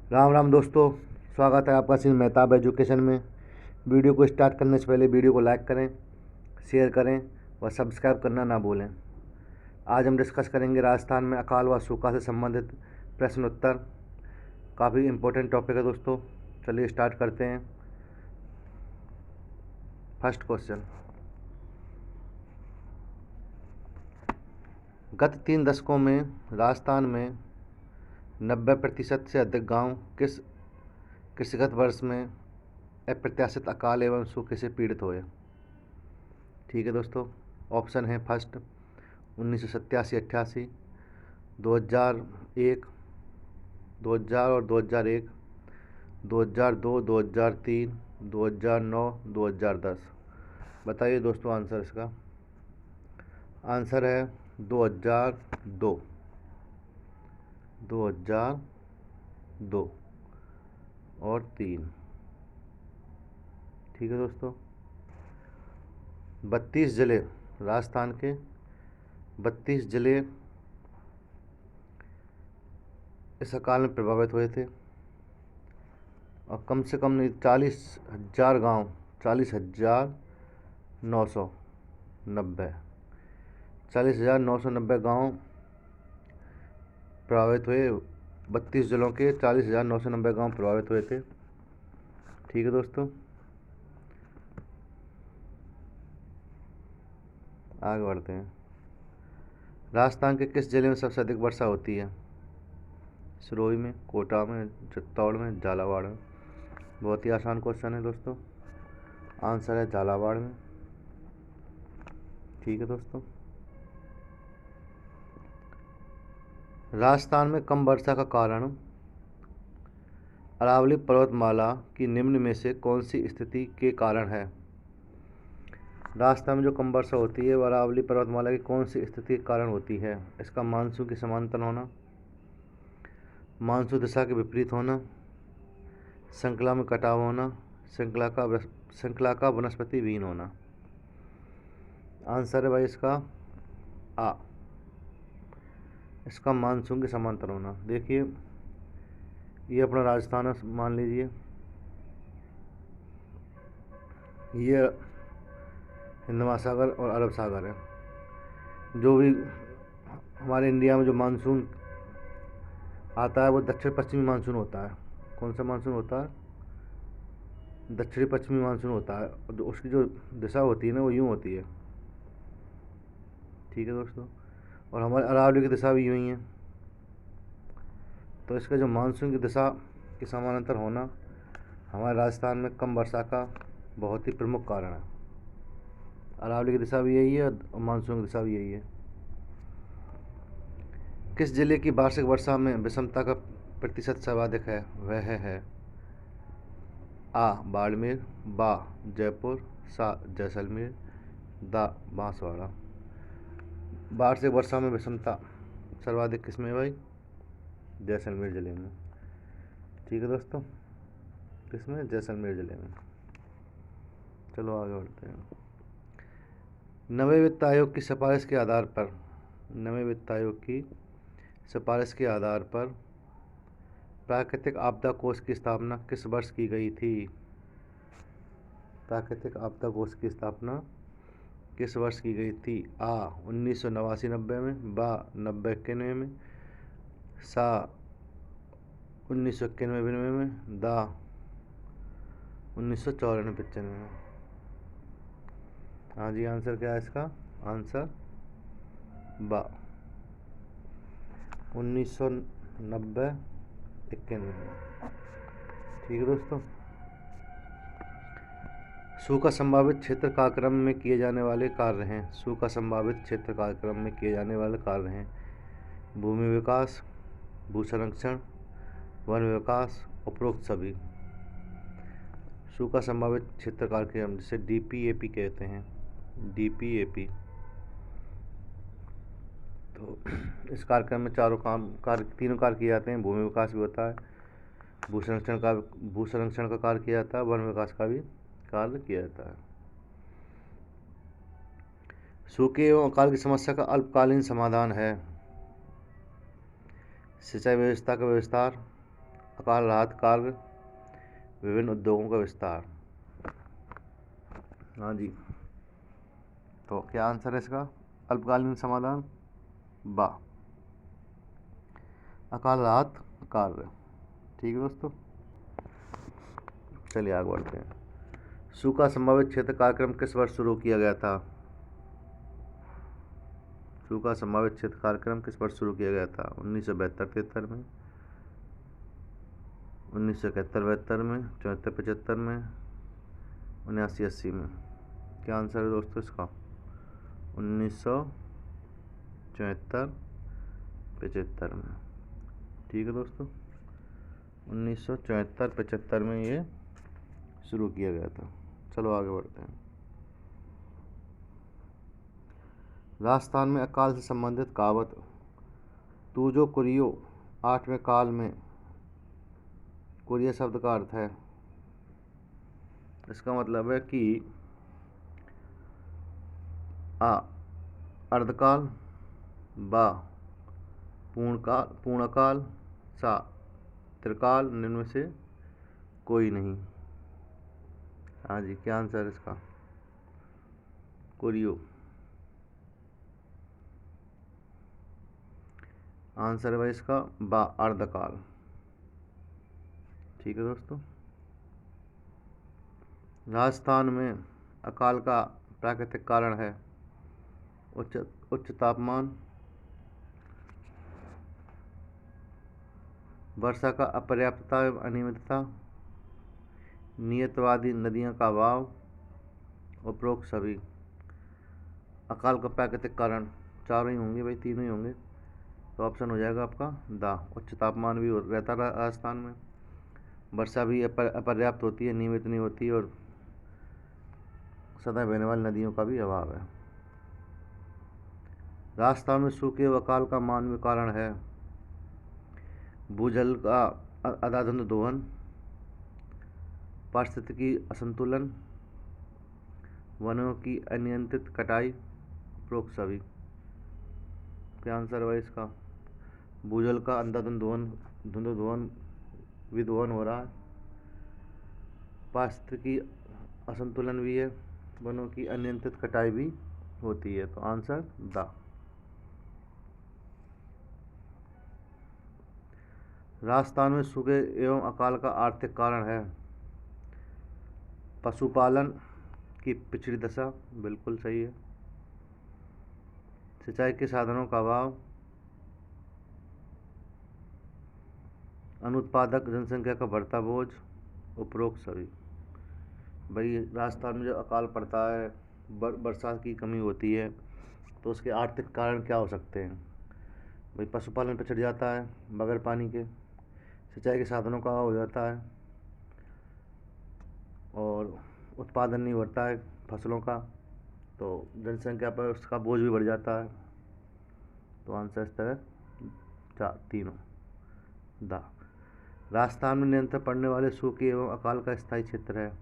राम राम दोस्तों, स्वागत है आपका सिंह मेहताब एजुकेशन में। वीडियो को स्टार्ट करने से पहले वीडियो को लाइक करें, शेयर करें व सब्सक्राइब करना ना भूलें। आज हम डिस्कस करेंगे राजस्थान में अकाल व सूखा से संबंधित प्रश्न उत्तर। काफ़ी इम्पोर्टेंट टॉपिक है दोस्तों। चलिए स्टार्ट करते हैं। फर्स्ट क्वेश्चन, गत 3 दशकों में राजस्थान में 90% से अधिक गांव किस कृषिगत वर्ष में अप्रत्याशित अकाल एवं सूखे से पीड़ित हुए? ठीक है दोस्तों, ऑप्शन है फर्स्ट 1987-88, 2001, 2000 और 2001, 2002, 2003, 2009, 2010। बताइए दोस्तों आंसर इसका। आंसर है 2002, 2002 और 3। ठीक है दोस्तों, 32 ज़िले, राजस्थान के 32 ज़िले इस अकाल में प्रभावित हुए थे और कम से कम 40,000 गाँव, 40,990 40,990 गाँव प्रभावित हुए। 32 जिलों के 40,990 गाँव प्रभावित हुए थे। ठीक है दोस्तों, आगे बढ़ते हैं। राजस्थान के किस जिले में सबसे अधिक वर्षा होती है? सिरोही में, कोटा में, चित्तौड़ में, झालावाड़ में। बहुत ही आसान क्वेश्चन है दोस्तों। आंसर है झालावाड़ में। ठीक है दोस्तों, राजस्थान में कम वर्षा का कारण अरावली पर्वतमाला की निम्न में से कौन सी स्थिति के कारण है? राजस्थान में जो कम वर्षा होती है वह अरावली पर्वतमाला की कौन सी स्थिति के कारण होती है? इसका मानसून की समांतर होना, मानसून दिशा के विपरीत होना, श्रृंखला में कटाव होना, श्रृंखला का वनस्पति विहीन होना। आंसर है भाई इसका आ, इसका मानसून के समांतर होना। देखिए ये अपना राजस्थान है, मान लीजिए ये हिंद महासागर और अरब सागर है। जो भी हमारे इंडिया में जो मानसून आता है वो दक्षिण पश्चिमी मानसून होता है। कौन सा मानसून होता है? दक्षिणी पश्चिमी मानसून होता है। और उसकी जो दिशा होती है ना वो यूँ होती है। ठीक है दोस्तों, और हमारे अरावली की दिशा भी यूँ ही है। तो इसका जो मानसून की दिशा के समानांतर होना हमारे राजस्थान में कम वर्षा का बहुत ही प्रमुख कारण है। अरावली की दिशा भी यही है और मानसून की दिशा भी यही है। किस जिले की वार्षिक वर्षा में विषमता का प्रतिशत सर्वाधिक है? वह है आ बाड़मेर, बा जयपुर, सा जैसलमेर, दा बांसवाड़ा। वार्षिक वर्षा में विषमता सर्वाधिक किसमें भाई? जैसलमेर जिले में। ठीक है दोस्तों, किसमें? जैसलमेर जिले में। चलो आगे बढ़ते हैं। नवे वित्त आयोग की सिफारिश के आधार पर, नवे वित्त आयोग की सिफारिश के आधार पर प्राकृतिक आपदा कोष की स्थापना किस वर्ष की गई थी? प्राकृतिक आपदा कोष की स्थापना किस वर्ष की गई थी? आ 1989-90 में, बा 90-91 में, सा 1991-92 में, दा 1994-95 में। हाँ जी, आंसर क्या है इसका? आंसर बा 1990-91 में। ठीक है दोस्तों, सूखा संभावित क्षेत्र कार्यक्रम में किए जाने वाले कार्य हैं। सूखा संभावित क्षेत्र कार्यक्रम में किए जाने वाले कार्य हैं भूमि विकास, भू संरक्षण, वन विकास, उपरोक्त सभी। सूखा संभावित क्षेत्र कार्यक्रम जिसे DPAP कहते हैं, DPAP। तो इस कार्यक्रम में तीनों कार्य किए जाते हैं। भूमि विकास भी होता है, भू संरक्षण का कार्य किया जाता है, वन विकास का भी कार्य किया जाता है। सूखे एवं अकाल की समस्या का अल्पकालीन समाधान है सिंचाई व्यवस्था का विस्तार, अकाल राहत कार्य, विभिन्न उद्योगों का विस्तार। हाँ जी, तो क्या आंसर है इसका? अल्पकालीन समाधान बा, अकाल राहत कार्य। ठीक है दोस्तों, चलिए आगे बढ़ते हैं। सूखा संभावित क्षेत्र कार्यक्रम किस वर्ष शुरू किया गया था? सूखा संभावित क्षेत्र कार्यक्रम किस वर्ष शुरू किया गया था? 1972-73 में, 1971-72 में, 74-75 में, 79-80 में। क्या आंसर है दोस्तों इसका? 1974-75 में। ठीक है दोस्तों, 1974-75 में ये शुरू किया गया था। चलो आगे बढ़ते हैं। राजस्थान में अकाल से संबंधित कहावत तू जो कुरियो 8वें काल में, कुरिया शब्द का अर्थ है, इसका मतलब है कि आ अर्धकाल, बा पूर्णकाल, सा त्रिकाल, निम्न में से कोई नहीं। हाँ जी, क्या आंसर है इसका? कुरियो। आंसर है भाई इसका बा, अर्धकाल। ठीक है दोस्तों, राजस्थान में अकाल का प्राकृतिक कारण है उच्च तापमान, वर्षा का अपर्याप्तता एवं अनियमितता, नियतवादी नदियों का अभाव, उपरोक्त सभी। अकाल का प्राकृतिक कारण चारों ही होंगे भाई, तीनों ही होंगे, तो ऑप्शन हो जाएगा आपका दा। उच्च तापमान भी रहता है राजस्थान में, वर्षा भी अपर्याप्त होती है, नियमित नहीं होती, और सदा बहने वाली नदियों का भी अभाव है। राजस्थान में सूखे व अकाल का मानवीय कारण है भूजल का अंधाधुंध दोहन, पारिस्थितिकी असंतुलन, वनों की अनियंत्रित कटाई, उपरोक्त सभी। क्या आंसर है इसका? भूजल का अंधाधुंध दोहन विदोहन हो रहा है, पारिस्थितिकी असंतुलन भी है, वनों की अनियंत्रित कटाई भी होती है, तो आंसर दा। राजस्थान में सूखे एवं अकाल का आर्थिक कारण है पशुपालन की पिछड़ी दशा, बिल्कुल सही है, सिंचाई के साधनों का अभाव, अनुत्पादक जनसंख्या का बढ़ता बोझ, उपरोक्त सभी। भाई राजस्थान में जो अकाल पड़ता है, बरसात की कमी होती है, तो उसके आर्थिक कारण क्या हो सकते हैं? भाई पशुपालन पिछड़ जाता है बगैर पानी के, सिंचाई के साधनों का अभाव हो जाता है, और उत्पादन नहीं बढ़ता है फसलों का, तो जनसंख्या पर उसका बोझ भी बढ़ जाता है, तो आंसर इस तरह तीनों दा। राजस्थान में निरंतर पड़ने वाले सूखे एवं अकाल का स्थायी क्षेत्र है।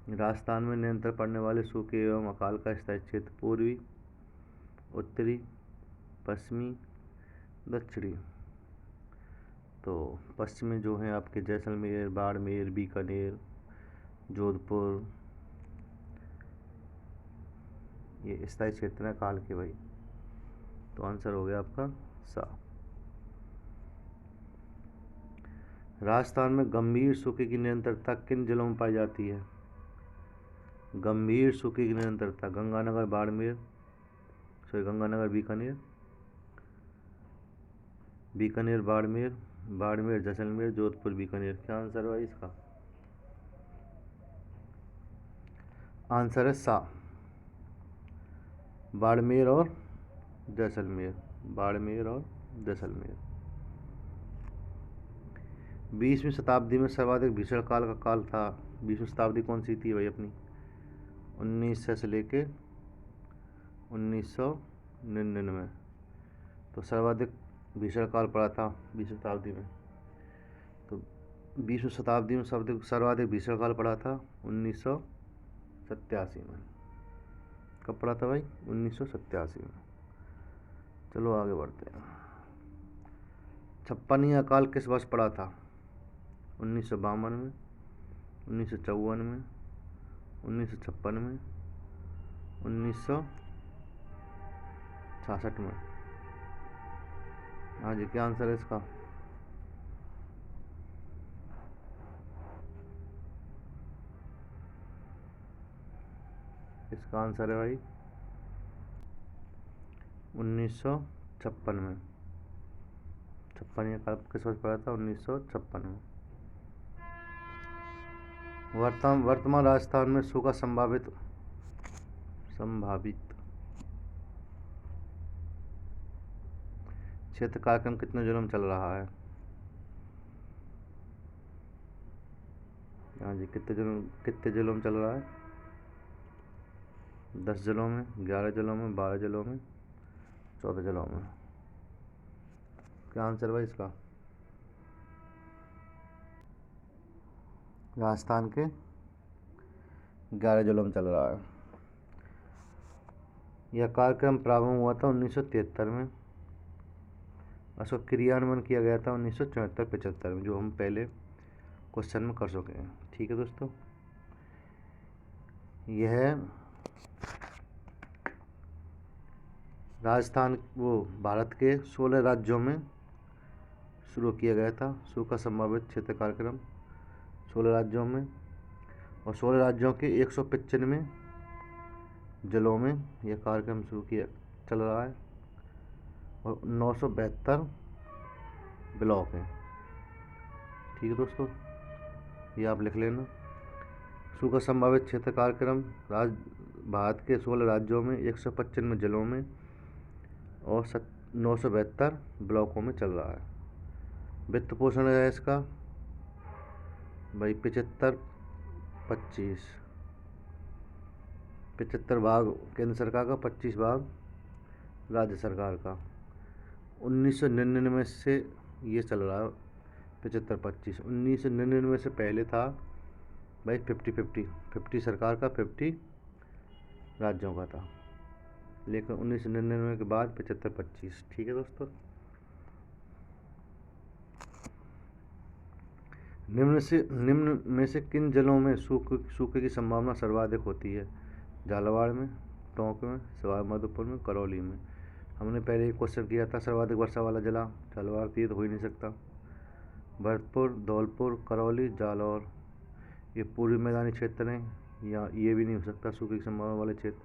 राजस्थान में निरंतर पड़ने वाले सूखे एवं अकाल का स्थायी क्षेत्र पूर्वी, उत्तरी, पश्चिमी, दक्षिणी। तो पश्चिमी जो हैं आपके जैसलमेर, बाड़मेर, बीकानेर, जोधपुर, ये स्थायी क्षेत्र है काल के भाई, तो आंसर हो गया आपका सा। राजस्थान में गंभीर सूखे की निरंतरता किन जिलों में पाई जाती है? गंभीर सूखे की निरंतरता गंगानगर, बीकानेर, बीकानेर, बाड़मेर, जैसलमेर, जोधपुर, बीकानेर। क्या आंसर है इसका? आंसर है सा, बाड़मेर और जैसलमेर, बाड़मेर और जैसलमेर। 20वीं शताब्दी में सर्वाधिक भीषण काल का काल था, 20वीं शताब्दी कौन सी थी भाई अपनी? 1900 से लेके 1999, तो सर्वाधिक भीषण काल पड़ा था 20वीं शताब्दी में। तो 20वीं शताब्दी में सर्वाधिक भीषण काल पड़ा था 1987 में। कब पड़ा था भाई? 1987 में। चलो आगे बढ़ते हैं। छप्पनिया काल किस वर्ष पड़ा था? 1952 में, 1954 में, 1956 में, 1966 में। हाँ जी, क्या आंसर है इसका? इसका आंसर है भाई 1956 में। छप्पनिया काल किस वर्ष पड़ा था? 1956 में। वर्तमान राजस्थान में सूखा संभावित क्षेत्र कार्यक्रम कितने जिलों में चल रहा है? हाँ जी, कितने जिलों में चल रहा है? 10 जिलों में, 11 जिलों में, 12 जिलों में, 14 जिलों में। क्या आंसर भाई इसका? राजस्थान के 11 जिलों में चल रहा है। यह कार्यक्रम प्रारंभ हुआ था 1973 में। इसका क्रियान्वयन किया गया था 1974-75 में, जो हम पहले क्वेश्चन में कर चुके हैं। ठीक है दोस्तों, यह राजस्थान भारत के 16 राज्यों में शुरू किया गया था। सूखा संभावित क्षेत्र कार्यक्रम 16 राज्यों में, और 16 राज्यों के 195 जिलों में यह कार्यक्रम चल रहा है, और 972 ब्लॉक हैं। ठीक है दोस्तों, ये आप लिख लेना। सूखा संभावित क्षेत्र कार्यक्रम भारत के 16 राज्यों में 195 जिलों में और 972 ब्लॉकों में चल रहा है। वित्त पोषण है इसका भाई 75 भाग केंद्र सरकार का, 25 भाग राज्य सरकार का। 1999 से ये चल रहा है 75-25। 1999 से पहले था भाई 50 सरकार का, 50 राज्यों का था, लेकिन 1999 के बाद 75-25। ठीक है दोस्तों, निम्न में से किन जिलों में सूखे की संभावना सर्वाधिक होती है? झालावाड़ में, टोंक में, सवाई माधोपुर में, करौली में। हमने पहले एक क्वेश्चन किया था सर्वाधिक वर्षा वाला जिला झालावाड़, तो ये तो हो ही नहीं सकता। भरतपुर, धौलपुर, करौली, जालौर, ये पूर्वी मैदानी क्षेत्र हैं, या ये भी नहीं हो सकता सूखे की संभावना वाले क्षेत्र।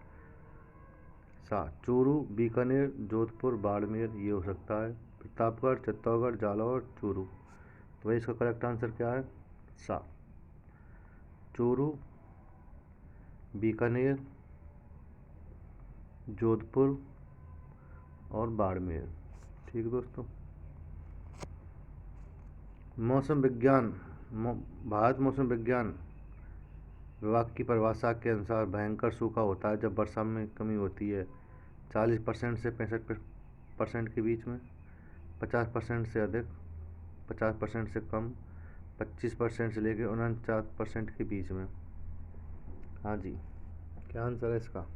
चूरू, बीकानेर, जोधपुर, बाड़मेर, ये हो सकता है। प्रतापगढ़, चित्तौड़गढ़, जालौर, चूरू। तो भाई इसका करेक्ट आंसर क्या है? चूरू, बीकानेर, जोधपुर और बाड़मेर। ठीक है दोस्तों, मौसम विज्ञान भारत मौसम विज्ञान विभाग की परिभाषा के अनुसार भयंकर सूखा होता है जब वर्षा में कमी होती है 40% से 65% के बीच में, 50% से अधिक, 50% से कम, 25% से लेकर 49% के बीच में। हाँ जी, क्या आंसर है इसका?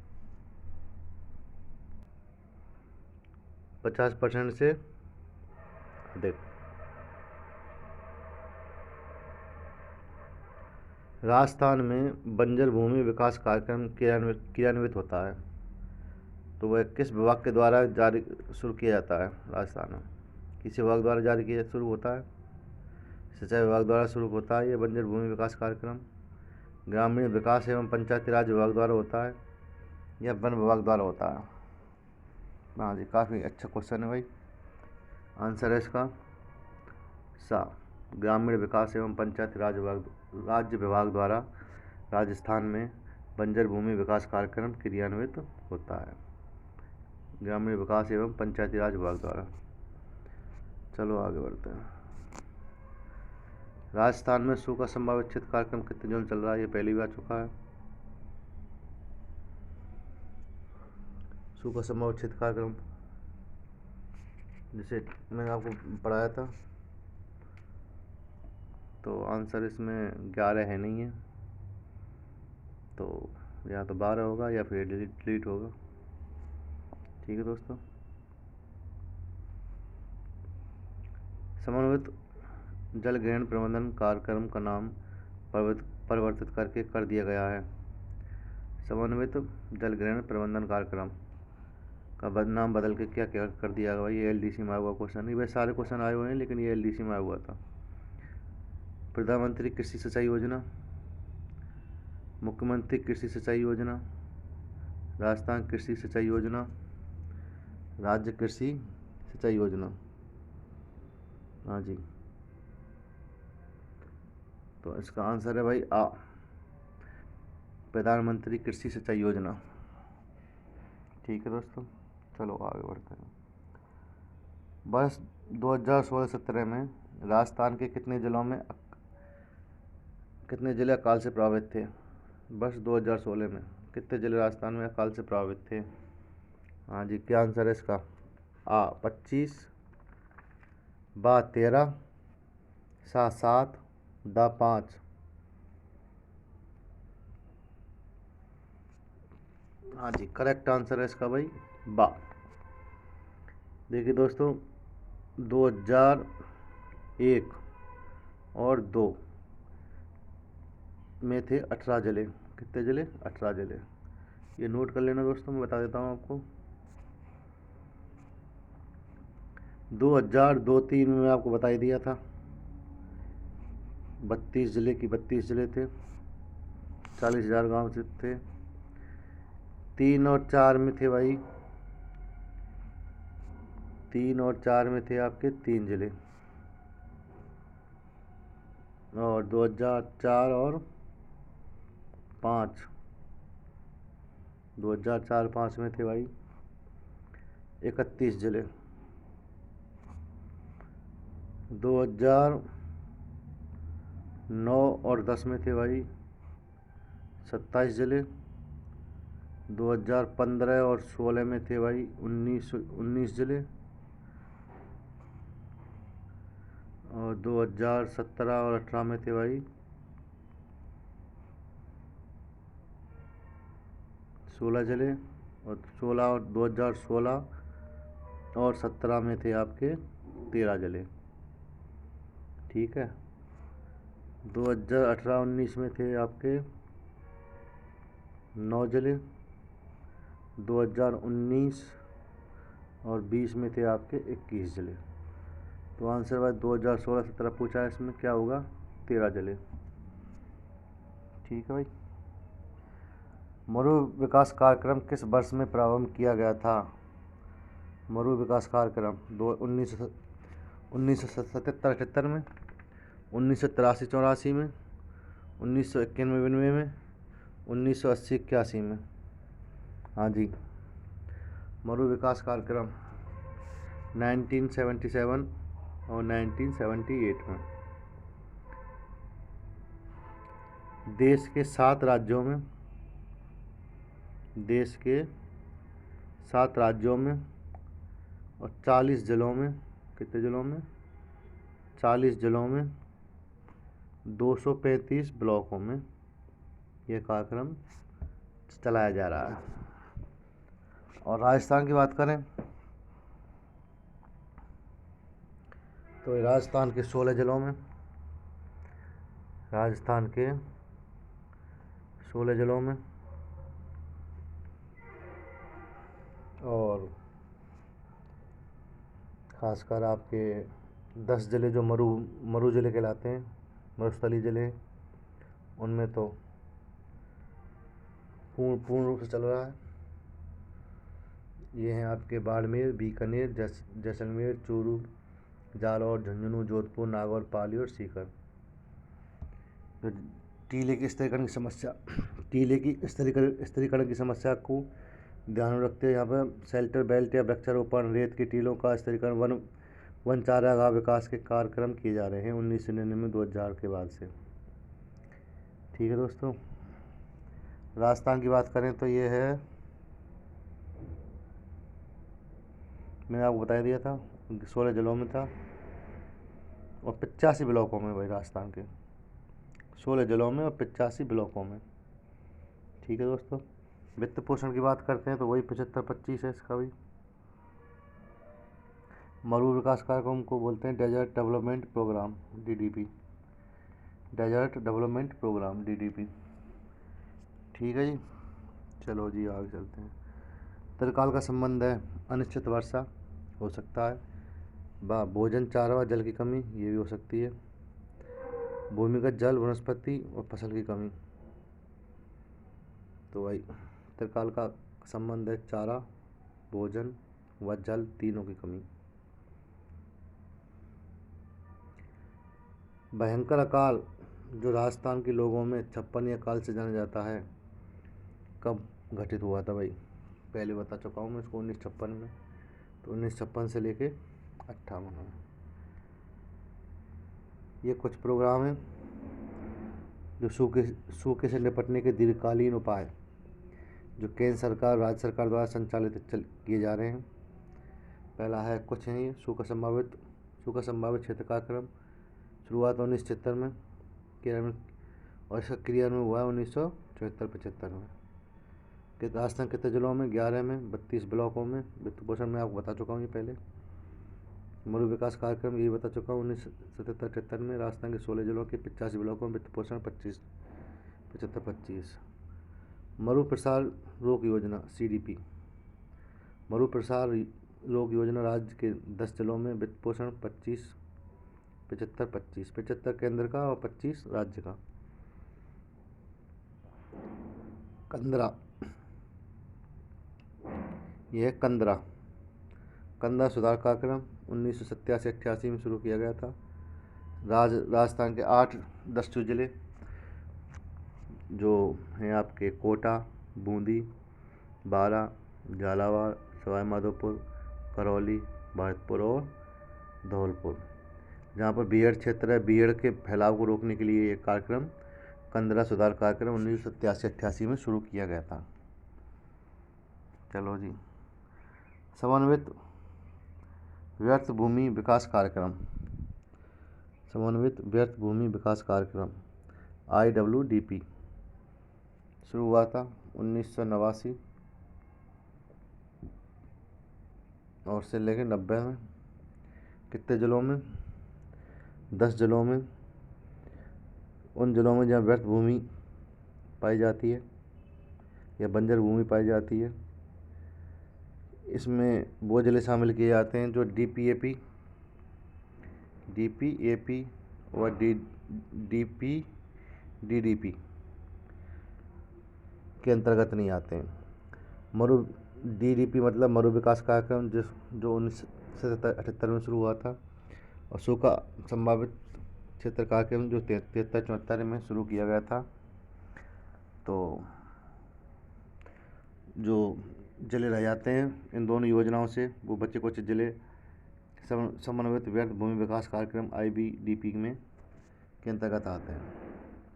50% से अधिक। राजस्थान में बंजर भूमि विकास कार्यक्रम क्रियान्वित होता है, तो वह किस विभाग के द्वारा शुरू किया जाता है? राजस्थान में किसी विभाग द्वारा शुरू होता है? सिंचाई विभाग द्वारा शुरू होता है यह बंजर भूमि विकास कार्यक्रम। ग्रामीण विकास एवं पंचायती राज विभाग द्वारा होता है, या वन विभाग द्वारा होता है? हाँ जी, काफ़ी अच्छा क्वेश्चन है भाई। आंसर है इसका ग्रामीण विकास एवं पंचायती राज राज्य विभाग द्वारा राजस्थान में बंजर भूमि विकास कार्यक्रम क्रियान्वित होता है, ग्रामीण विकास एवं पंचायती राज विभाग द्वारा। चलो आगे बढ़ते हैं। राजस्थान में सूखा संभावित क्षेत्र कार्यक्रम कितने दिनों चल रहा है? ये पहली बार चुका है। सूखा संभावित क्षेत्र कार्यक्रम जैसे मैंने आपको पढ़ाया था, तो आंसर इसमें 11 है नहीं है, तो या तो 12 होगा या फिर डिलीट होगा। ठीक है दोस्तों, समन्वित जल ग्रहण प्रबंधन कार्यक्रम का नाम परिवर्तित करके कर दिया गया है। समन्वित जल ग्रहण प्रबंधन कार्यक्रम का नाम बदल के क्या क्या कर दिया गया। ये एलडीसी में आया हुआ क्वेश्चन है। वैसे सारे क्वेश्चन आए हुए हैं लेकिन ये एलडीसी में आया हुआ था। प्रधानमंत्री कृषि सिंचाई योजना, मुख्यमंत्री कृषि सिंचाई योजना, राजस्थान कृषि सिंचाई योजना, राज्य कृषि सिंचाई योजना। हाँ जी, तो इसका आंसर है भाई आ, प्रधानमंत्री कृषि सिंचाई योजना। ठीक है दोस्तों, चलो आगे बढ़ते हैं। वर्ष 2016-17 में राजस्थान के कितने जिले अकाल से प्रभावित थे। वर्ष 2016 में कितने जिले राजस्थान में अकाल से प्रभावित थे। हाँ जी, क्या आंसर है इसका। आ 25, बा 13, सा 7, दा 5। हाँ जी, करेक्ट आंसर है इसका भाई बा। देखिए दोस्तों, 2001 और 2 में थे 18 जिले। कितने जिले? 18 जिले। ये नोट कर लेना दोस्तों, मैं बता देता हूँ आपको। 2002-3 में आपको बता ही दिया था, 32 जिले की 32 जिले थे, 40,000 गाँव से थे। 3 और 4 में थे भाई, 3 और 4 में थे आपके 3 जिले। और 2004 और 5, 2004-5 में थे भाई 31 जिले। 2009 और 10 में थे भाई 27 जिले। 2015 और 16 में थे भाई 19 जिले। और 2017 और 18 में थे भाई 16 जिले। और 2016 और 17 में थे आपके 13 जिले। ठीक है, 2018-19 में थे आपके 9 जिले। 2019 और 20 में थे आपके 21 जिले। तो आंसर भाई 2016-17 पूछा है, इसमें क्या होगा 13 जिले। ठीक है भाई। मरु विकास कार्यक्रम किस वर्ष में प्रारंभ किया गया था। मरु विकास कार्यक्रम 1977-78 में, 1983-84 में, 1991-92 में, 1980-81 में। हाँ जी, मरु विकास कार्यक्रम 1977 और 1978 में। देश के 7 राज्यों में, देश के 7 राज्यों में और 40 जिलों में, कितने जिलों में? 40 जिलों में 235 ब्लॉकों में यह कार्यक्रम चलाया जा रहा है। और राजस्थान की बात करें तो राजस्थान के 16 जिलों में, राजस्थान के 16 जिलों में और खासकर आपके 10 जिले जो मरु जिले कहलाते हैं, मरुस्थलीय जिले, उनमें तो पूर्ण रूप से चल रहा है। ये हैं आपके बाड़मेर, बीकानेर, जैसलमेर, चूरू, जालौर, झुंझुनू, जोधपुर, नागौर, पाली और सीकर। तो टीले की स्थिरीकरण की समस्या को ध्यान में रखते हुए यहाँ पर शेल्टर बेल्ट या वृक्षारोपण, रेत की टीलों का स्थिरीकरण, वन चारागाह विकास के कार्यक्रम किए जा रहे हैं 1999-2000 के बाद से। ठीक है दोस्तों, राजस्थान की बात करें तो ये है, मैंने आपको बता दिया था 16 जिलों में था और 85 ब्लॉकों में भाई, राजस्थान के 16 जिलों में और 85 ब्लॉकों में। ठीक है दोस्तों, वित्त पोषण की बात करते हैं तो वही 75-25 है इसका भी। मरु विकास कार्यक्रम को बोलते हैं desert development programme, DDP, desert development programme, DDP। ठीक है जी, चलो जी आगे चलते हैं। त्रिकाल का संबंध है अनिश्चित वर्षा हो सकता है, व भोजन चारा व जल की कमी, ये भी हो सकती है, भूमिगत जल वनस्पति और फसल की कमी। तो भाई त्रिकाल का संबंध है चारा, भोजन व जल तीनों की कमी। भयंकर अकाल जो राजस्थान के लोगों में 56 अकाल से जाना जाता है, कब घटित हुआ था भाई? पहले बता चुका हूँ मैं इसको, 1956 में। तो 1956 से लेके 58 में। ये कुछ प्रोग्राम हैं जो सूखे से निपटने के दीर्घकालीन उपाय जो केंद्र सरकार राज्य सरकार द्वारा संचालित किए जा रहे हैं। पहला है कुछ नहीं, सूखा संभावित क्षेत्र कार्यक्रम, शुरुआत 1976 में केरल में, और इसका क्रियान्वयन हुआ है 1974-75 में। कि राजस्थान कितने जिलों में? 11 में, 32 ब्लॉकों में। वित्त पोषण में आपको बता चुका हूँ ये पहले। मरु विकास कार्यक्रम ये बता चुका हूँ 1977-78 में। राजस्थान के 16 जिलों के 85 ब्लॉकों में वित्त पोषण 25 मरु प्रसार रोग योजना, CDP, मरु प्रसार रोग योजना राज्य के 10 जिलों में वित्त पोषण 75 केंद्र का और 25 राज्य का। कंदरा, यह है कंदरा सुधार कार्यक्रम 1987-88 में शुरू किया गया था। राजस्थान के 8 दस्यु जिले जो हैं आपके कोटा, बूंदी, बारा, झालावाड़, सवाई माधोपुर, करौली, भरतपुर और धौलपुर, जहाँ पर बीहड़ क्षेत्र है, बीहड़ के फैलाव को रोकने के लिए ये कार्यक्रम कंदरा सुधार कार्यक्रम 1987-88 में शुरू किया गया था। चलो जी, समन्वित व्यर्थ भूमि विकास कार्यक्रम, समन्वित व्यर्थ भूमि विकास कार्यक्रम IWDP शुरू हुआ था 1989 और से लेकर 90 में। कितने जिलों में? 10 जिलों में। उन जिलों में जहाँ व्यर्थ भूमि पाई जाती है या बंजर भूमि पाई जाती है, इसमें वो जिले शामिल किए जाते हैं जो DPAP और DDP के अंतर्गत नहीं आते हैं। DDP मतलब मरु विकास कार्यक्रम जो 1978 में शुरू हुआ था, और सूखा संभावित क्षेत्र कार्यक्रम जो 73-74 में शुरू किया गया था। तो जो जिले रह जाते हैं इन दोनों योजनाओं से, वो बच्चे कुछ जिले समन्वित व्यर्थ भूमि विकास कार्यक्रम IBDP में के अंतर्गत आते हैं।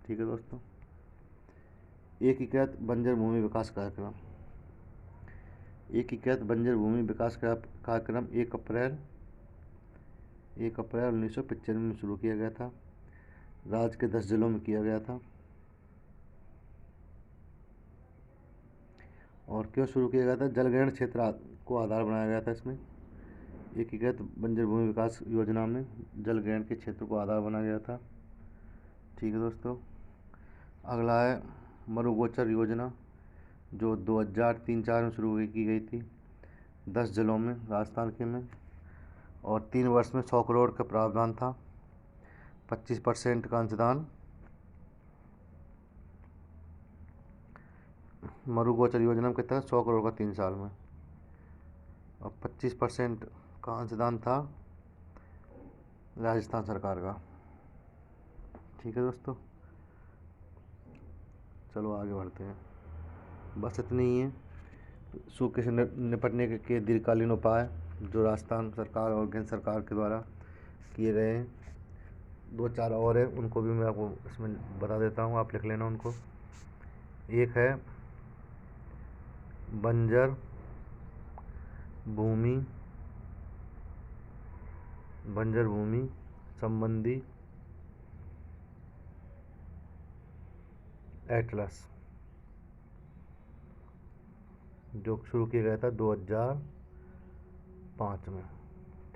ठीक है दोस्तों। एकीकृत बंजर भूमि विकास कार्यक्रम, एकीकृत बंजर भूमि विकास कार्यक्रम 1 अप्रैल 1995 में शुरू किया गया था। राज्य के 10 जिलों में किया गया था। और क्यों शुरू किया गया था? जलग्रहण क्षेत्र को आधार बनाया गया था। इसमें एकीकृत बंजर भूमि विकास योजना में जलग्रहण के क्षेत्र को आधार बनाया गया था। ठीक है दोस्तों। अगला है मरुगोचर योजना जो 2003-04 में शुरू की गई थी 10 जिलों में राजस्थान के में, और 3 वर्ष में 100 करोड़ का प्रावधान था, 25% का अंशदान। मरुगोचर योजना में कितना? 100 करोड़ का 3 साल में, और 25% का अंशदान था राजस्थान सरकार का। ठीक है दोस्तों, चलो आगे बढ़ते हैं। बस इतनी ही है सूखे से निपटने के दीर्घकालीन उपाय जो राजस्थान सरकार और केंद्र सरकार के द्वारा किए गए हैं। 2-4 और है, उनको भी मैं आपको इसमें बता देता हूँ, आप लिख लेना उनको। एक है बंजर भूमि संबंधी एटलस जो शुरू किया गया था 2005 में।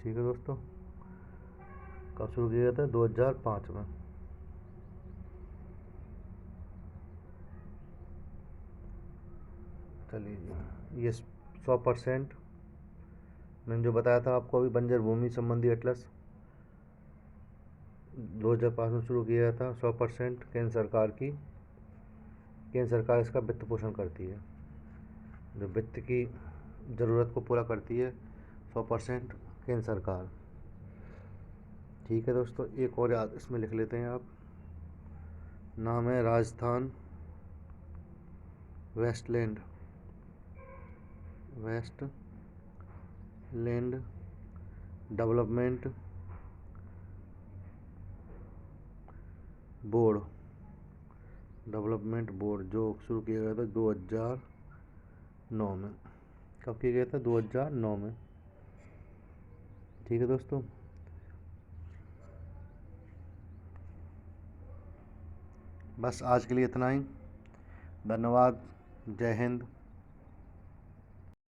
ठीक है दोस्तों, कब शुरू किया गया था? 2005 में। चलिए, ये 100% मैंने जो बताया था आपको अभी, बंजर भूमि संबंधी एटलस 2005 में शुरू किया गया था। 100% केंद्र सरकार की, केंद्र सरकार इसका वित्त पोषण करती है, जो वित्त की ज़रूरत को पूरा करती है 100% केंद्र सरकार। ठीक है दोस्तों, एक और याद इसमें लिख लेते हैं आप। नाम है राजस्थान वेस्टलैंड डेवलपमेंट बोर्ड, जो शुरू किया गया था 2009 में। कब किया गया था? 2009 में। ठीक है दोस्तों, बस आज के लिए इतना ही। धन्यवाद। जय हिंद।